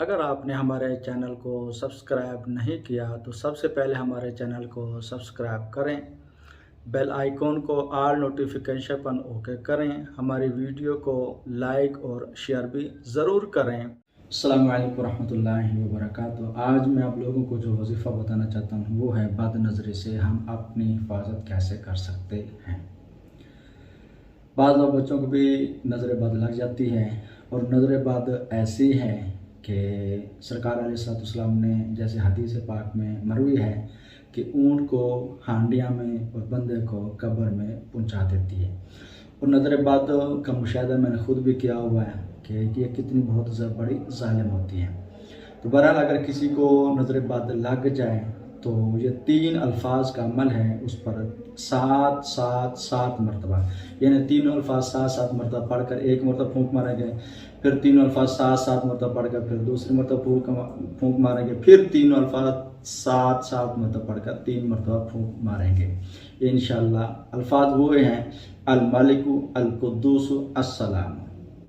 اگر آپ نے ہمارے چینل کو سبسکرائب نہیں کیا تو سب سے پہلے ہمارے چینل کو سبسکرائب کریں، بیل آئیکن کو آل نوٹیفیکیشن پر اوکے کریں، ہماری ویڈیو کو لائک اور شیئر بھی ضرور کریں۔ السلام علیکم ورحمۃ اللہ وبرکاتہ۔ آج میں آپ لوگوں کو جو وظیفہ بتانا چاہتا ہوں وہ ہے بد نظری سے ہم اپنی حفاظت کیسے کر سکتے ہیں۔ بعض بچوں کو بھی نظر بد لگ جاتی ہے، اور نظر بد ایسی ہے کہ سرکار علیہ السلام نے جیسے حدیث پاک میں مروی ہے کہ اونٹ کو ہانڈیاں میں اور بندے کو قبر میں پہنچا دیتی ہے۔ اور نظر بد کا مشاہدہ میں نے خود بھی کیا ہوا ہے کہ یہ کتنی بہت بڑی ظالم ہوتی ہے۔ تو بہرحال اگر کسی کو نظر بد لگ جائے تو یہ 3 الفاظ کا عمل ہے، اس پر 7 مرتبہ، یعنی 3 الفاظ 7 مرتبہ پڑھ کر ایک مرتبہ پھونک ماریں گے، پھر 3 الفاظ 7 مرتبہ پڑھ کر پھر دوسری مرتبہ پھونک ماریں گے، پھر 3 الفاظ 7 مرتبہ پڑھ کر 3 مرتبہ پھونک ماریں گے۔ انشاءاللہ الفاظ وہ ہیں: الملک القدوس السلام،